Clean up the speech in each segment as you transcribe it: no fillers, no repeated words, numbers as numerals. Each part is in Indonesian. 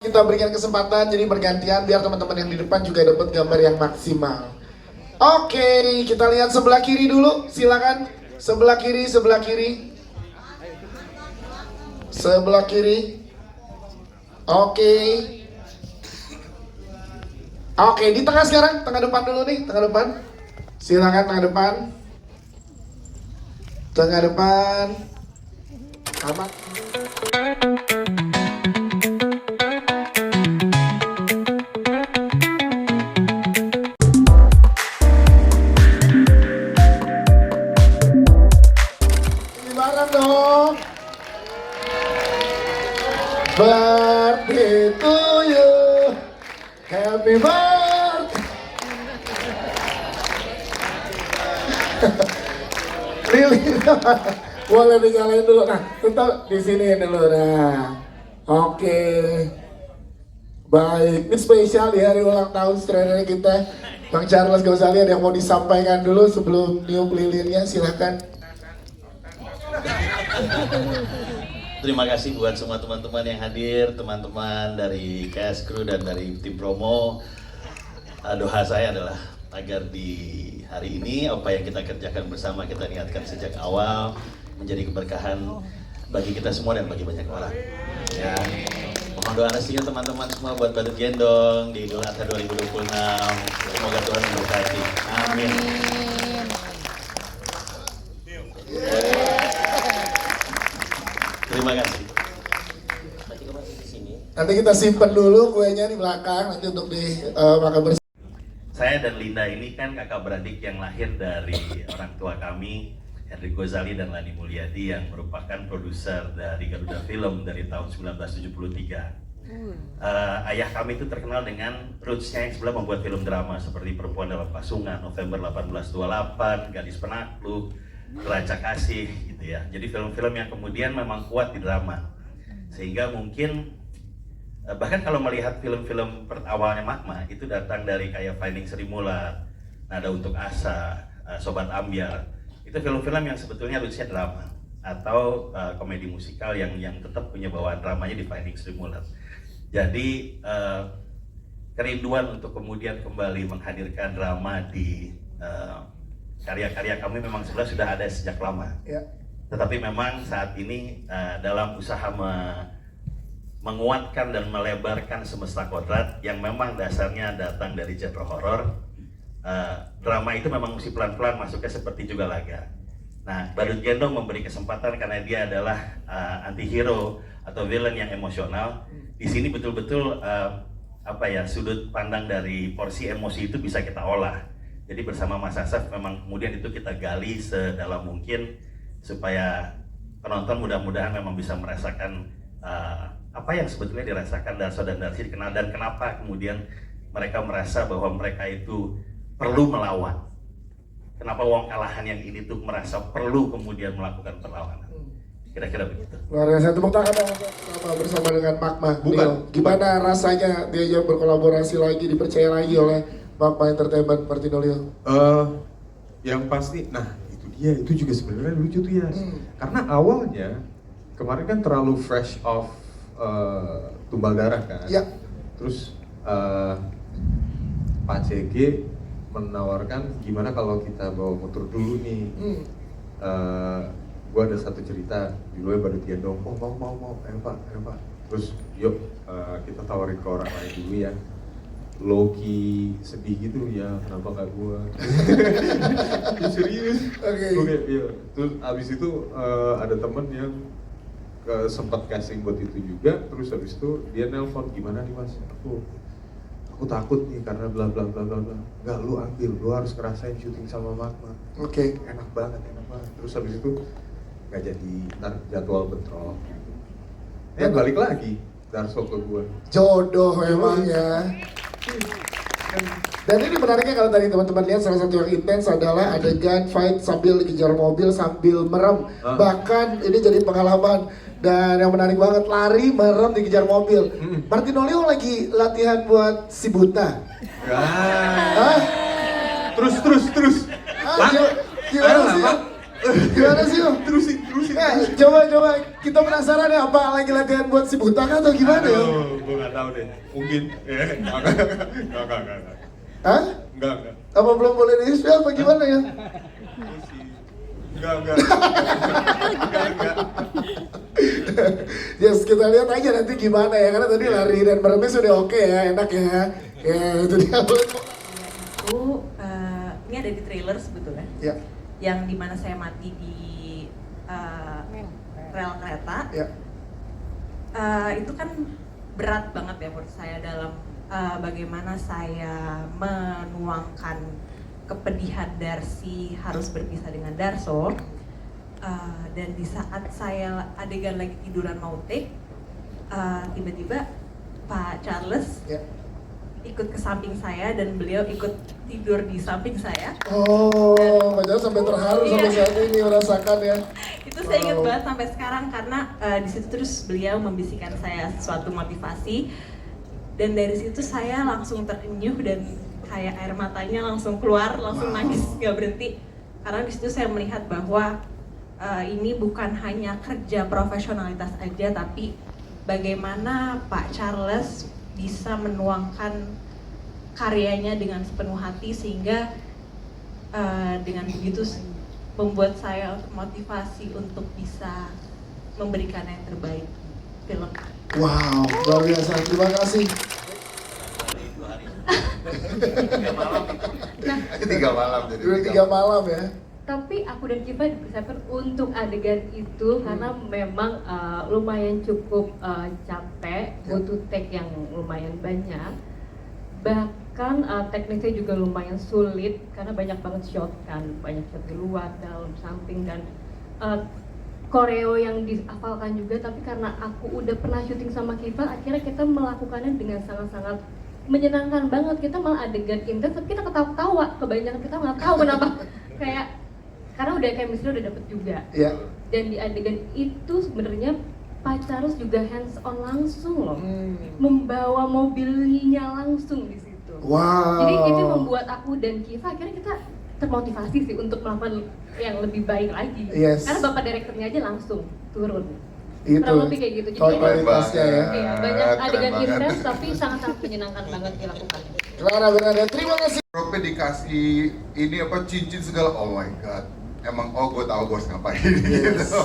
Kita berikan kesempatan jadi bergantian biar teman-teman yang di depan juga dapat gambar yang maksimal. Oke, kita lihat sebelah kiri dulu, silakan. Sebelah kiri, sebelah kiri. Sebelah kiri. Oke. Oke, di tengah sekarang, tengah depan dulu nih, tengah depan. Silakan tengah depan. Tengah depan. Aman. Dong. Birthday to you, happy birthday. Lili, boleh dinyalain dulu. Nah, tetap di sini dulu. Nah, oke. Baik, ini spesial di hari ulang tahun strainer kita, Bang Charles Gozali. Ada yang mau disampaikan dulu sebelum niup lilinnya? Silakan. Terima kasih buat semua teman-teman yang hadir, teman-teman dari cast crew dan dari tim promo. Doa saya adalah agar di hari ini apa yang kita kerjakan bersama, kita niatkan sejak awal menjadi keberkahan bagi kita semua dan bagi banyak orang. Ya, mohon doa restunya teman-teman semua buat Badut Gendong di Idul Adha 2026. Semoga Tuhan memberkati. Amin. Terima kasih. Nanti kita simpen dulu kuenya di belakang nanti untuk makan bersama. Saya dan Linda ini kan kakak beradik yang lahir dari orang tua kami, Henry Gozali dan Lani Mulyadi, yang merupakan produser dari Garuda Film dari tahun 1973. Ayah kami itu terkenal dengan roots-nya yang sebelah membuat film drama seperti Perempuan Dalam Pasungan, November 1828, Gadis Penakluk, Raja Kasih gitu ya. Jadi film-film yang kemudian memang kuat di drama. Sehingga mungkin bahkan kalau melihat film-film awalnya Magma itu datang dari kayak Finding Sri Mulat, Nada Untuk Asa, Sobat Ambyar. Itu film-film yang sebetulnya rootsnya drama atau komedi musikal yang tetap punya bawaan dramanya di Finding Sri Mulat. Jadi kerinduan untuk kemudian kembali menghadirkan drama di karya-karya kami memang sebenarnya sudah ada sejak lama. Ya. Tetapi memang saat ini dalam usaha menguatkan dan melebarkan Semesta Kodrat yang memang dasarnya datang dari genre horor, drama itu memang mesti pelan-pelan masuknya seperti juga laga. Nah, Badut Gendong memberi kesempatan karena dia adalah anti-hero atau villain yang emosional. Di sini betul-betul sudut pandang dari porsi emosi itu bisa kita olah. Jadi bersama Mas Asaf memang kemudian itu kita gali sedalam mungkin supaya penonton mudah-mudahan memang bisa merasakan apa yang sebetulnya dirasakan Darso dan Darsi dikenal dan kenapa kemudian mereka merasa bahwa mereka itu perlu melawan. Kenapa wong kalahan yang ini tuh merasa perlu kemudian melakukan perlawanan. Kira-kira begitu. Luar biasa, tepuk tangan bersama dengan Magma. Gimana rasanya diajak berkolaborasi lagi, dipercaya lagi oleh Magma Entertainment, Martino Leo? Yang pasti, nah itu dia, itu juga sebenarnya lucu tuh ya. Karena awalnya kemarin kan terlalu fresh off Tumbal Darah kan. Ya. Terus Pak CG menawarkan gimana kalau kita bawa motor dulu nih. Gua ada satu cerita judulnya Badut Gendong. Oh mau, ayo pak. Terus yuk kita tawarin ke orang lain dulu ya. Loki sedih gitu ya, kenapa nggak gua? Serius? Oke. Iya. Terus abis itu ada temen yang sempat casting buat itu juga. Terus abis itu dia nelpon, gimana nih mas? Aku takut nih karena bla bla bla bla bla. Nggak, lu ambil, lu harus ngerasain syuting sama Magma. Oke. Enak banget. Terus abis itu nggak jadi, ntar jadwal bentrok. Balik lagi Darso ke gua. Jodoh memang ya. Dan ini menariknya kalau tadi teman-teman lihat salah satu yang intens adalah adegan fight sambil dikejar mobil sambil merem. Bahkan ini jadi pengalaman dan yang menarik banget, lari merem dikejar mobil. Martino Leo lagi latihan buat si Buta. Terus. Gimana sih? Terusin. Coba kita penasaran ya apa lagi latihan buat si buta atau gimana ya? Gue nggak tahu deh. Mungkin. Enggak. Hah? Enggak. Apa belum boleh di-spill apa gimana ya? Enggak. Yes, kita lihat aja nanti gimana ya, karena tadi lari dan meremnya sudah oke ya, enak ya. Ya, itu dia. Itu ini ada di trailer sebetulnya. Ya. Yang dimana saya mati di rel kereta. Ya. Itu kan berat banget ya menurut saya dalam bagaimana saya menuangkan kepedihan Darsi harus berpisah dengan Darso. Dan di saat saya adegan lagi tiduran mau take, tiba-tiba Pak Charles ikut ke samping saya dan beliau ikut tidur di samping saya. Oh, Pak Charles sampai terharu sampai saat ini merasakan ya. Itu saya ingat banget sampai sekarang karena di situ terus beliau membisikkan saya suatu motivasi dan dari situ saya langsung terenyuh dan kayak air matanya langsung keluar, langsung nangis nggak berhenti karena di situ saya melihat bahwa ini bukan hanya kerja profesionalitas aja, tapi bagaimana Pak Charles bisa menuangkan karyanya dengan sepenuh hati sehingga dengan begitu membuat saya motivasi untuk bisa memberikan yang terbaik film. Wow, luar biasa. Terima kasih. 3 malam jadi. 3 malam ya. Tapi aku dan Kiva dipersiapkan untuk adegan itu karena memang lumayan cukup capek, butuh take yang lumayan banyak. Bahkan tekniknya juga lumayan sulit karena banyak banget shot kan, banyak shot di luar, dalam, samping dan koreo yang dihafalkan juga. Tapi karena aku udah pernah syuting sama Kiva, akhirnya kita melakukannya dengan sangat-sangat menyenangkan banget. Kita malah adegan intens, tapi kita ketawa-tawa, kebanyakan kita nggak tahu kenapa kayak karena udah chemistry udah dapet juga. Iya. Dan di adegan itu sebenarnya Pak Charles juga hands on langsung loh, membawa mobilnya langsung di situ. Wow. Jadi itu membuat aku dan Kiva akhirnya kita termotivasi sih untuk melakukan yang lebih baik lagi. Yes. Karena bapak direkturnya aja langsung turun. Itu. Kurang lebih kayak gitu. Jadi Kualitasnya ya. iya, banyak adegan Keren banget. intens tapi sangat-sangat menyenangkan banget dilakukan. Clara Bernada, terima kasih. Rope dikasih ini apa cincin segala, oh my god. Emang gue tahu gue harus ngapain gitu.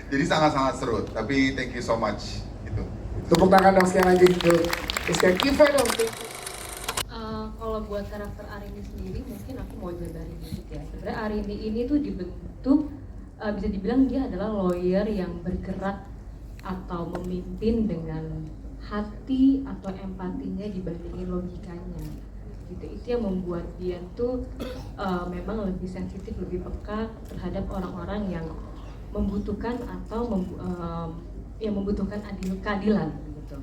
Jadi sangat-sangat seru. Tapi thank you so much gitu. Tepuk tangan dong sekali lagi untuk Rizka Kiva dong. Kalau buat karakter Arini sendiri mungkin aku mau jabarin dikit ya. Sebenarnya Arini ini tuh dibentuk bisa dibilang dia adalah lawyer yang bergerak atau memimpin dengan hati atau empatinya dibandingin logikanya. Gitu. Itu yang membuat dia tuh memang lebih sensitif, lebih peka terhadap orang-orang yang membutuhkan atau yang membutuhkan keadilan gitu.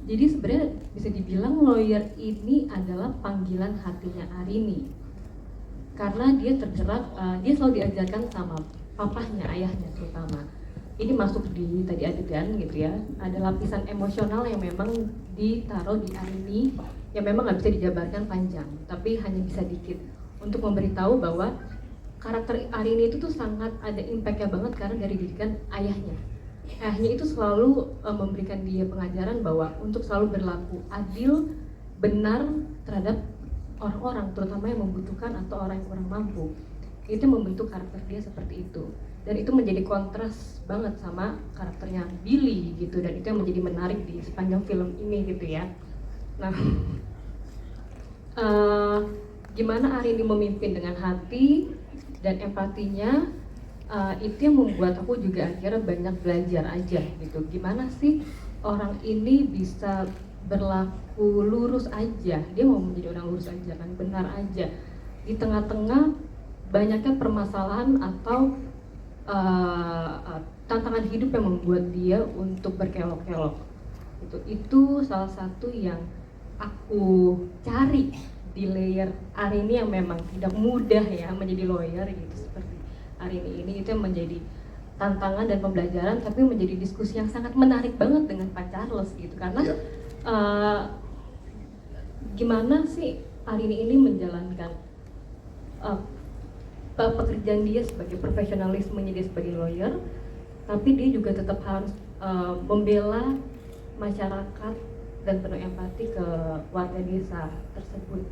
Jadi sebenarnya bisa dibilang lawyer ini adalah panggilan hatinya Arini karena dia tergerak, dia selalu diajarkan sama papahnya, ayahnya terutama. Ini masuk di tadi adegan gitu ya, ada lapisan emosional yang memang ditaruh di Arini yang memang nggak bisa dijabarkan panjang, tapi hanya bisa dikit untuk memberitahu bahwa karakter Arini itu tuh sangat ada impact-nya banget karena dari didikan ayahnya. Ayahnya itu selalu memberikan dia pengajaran bahwa untuk selalu berlaku adil, benar terhadap orang-orang, terutama yang membutuhkan atau orang yang kurang mampu. Itu membentuk karakter dia seperti itu. Dan itu menjadi kontras banget sama karakternya Billy gitu, dan itu yang menjadi menarik di sepanjang film ini gitu ya. Nah, gimana Arini memimpin dengan hati dan empatinya, itu yang membuat aku juga akhirnya banyak belajar aja gitu. Gimana sih orang ini bisa berlaku lurus aja, dia mau menjadi orang lurus aja kan, benar aja di tengah-tengah banyaknya permasalahan atau tantangan hidup yang membuat dia untuk berkelok-kelok. Itu salah satu yang aku cari di layer Arini yang memang tidak mudah ya menjadi lawyer gitu seperti Arini ini. Itu yang menjadi tantangan dan pembelajaran, tapi menjadi diskusi yang sangat menarik banget dengan Pak Charles gitu karena gimana sih Arini ini menjalankan pekerjaan dia sebagai profesionalismenya dia sebagai lawyer, tapi dia juga tetap harus membela masyarakat dan penuh empati ke warga desa tersebut.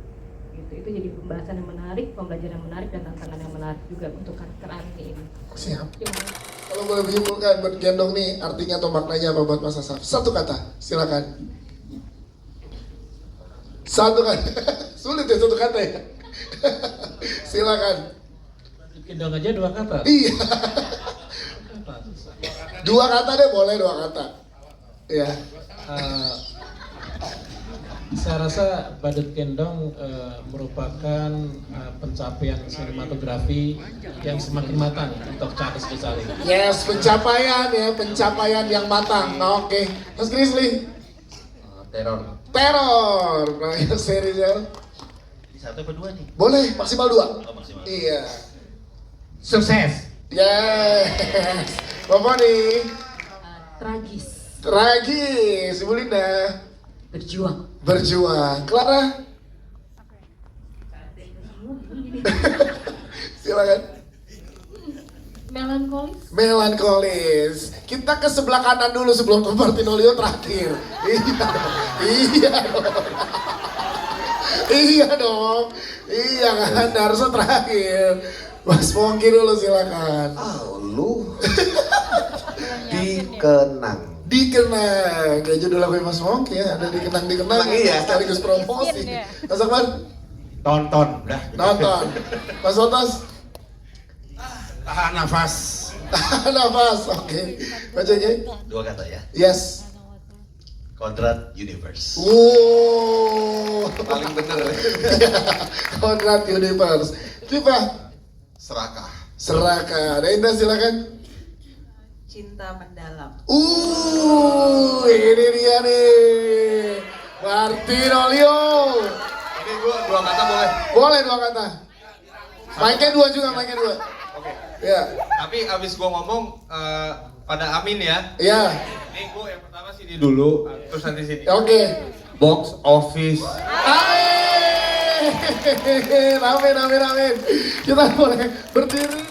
Gitu. Itu jadi pembahasan yang menarik, pembelajaran yang menarik, dan tantangan yang menarik juga untuk karakter Arini ini. Siap. Terima kasih. Kalau boleh menyimpulkan buat gendong nih artinya atau maknanya apa buat Mas Asaf? Satu kata, silakan. Satu kata. Sulit ya satu kata ya. Silakan. Gendong aja 2 kata. Iya. 2 kata deh, boleh 2 kata. Iya. Saya rasa Badut Gendong merupakan pencapaian sinematografi yang semakin matang untuk Charles Ghazali. Yes, pencapaian ya, pencapaian yang matang. Oke. Mas Grizzly. Teror. Teror. Nah, ya serinya. Ini 1 apa 2 nih? Boleh maksimal 2. Oh, maksimal. Iya. Sukses. Yes. Bapak nih. Tragis. Tragis. Ibu Linda. Berjuang. Berjuang. Clara. Silakan. Melankolis. Melankolis. Kita ke sebelah kanan dulu sebelum ke Martinolio terakhir. Iya dong. Iya dong. Iya kan, harusnya terakhir. Mas Pongki dulu silakan. Lu dikenang. Dikenang. Kayak judul lagu Mas Pongki ya, ada dikenang Iya. sekaligus promosi. Mas Akbar, Tonton, udah. nonton. Mas Otos, Tahan nafas. nafas. Oke. Mas JJ, 2 kata ya. yes. Konrad Universe. Wow. Paling bener. Konrad Universe. Kipa, Serakah. Seraka. Ada Indah silakan. Cinta mendalam. Ini dia nih. Martinolio. Ini gua 2 kata boleh. Boleh 2 kata. Mic-nya 2 juga, mic-nya 2. Oke. Ya. Tapi abis gua ngomong pada Amin ya. Ya. Ini gua yang pertama sini dulu, terus nanti sini. Oke. Box office. Amin. Amin, amin, amin. Kita boleh berdiri.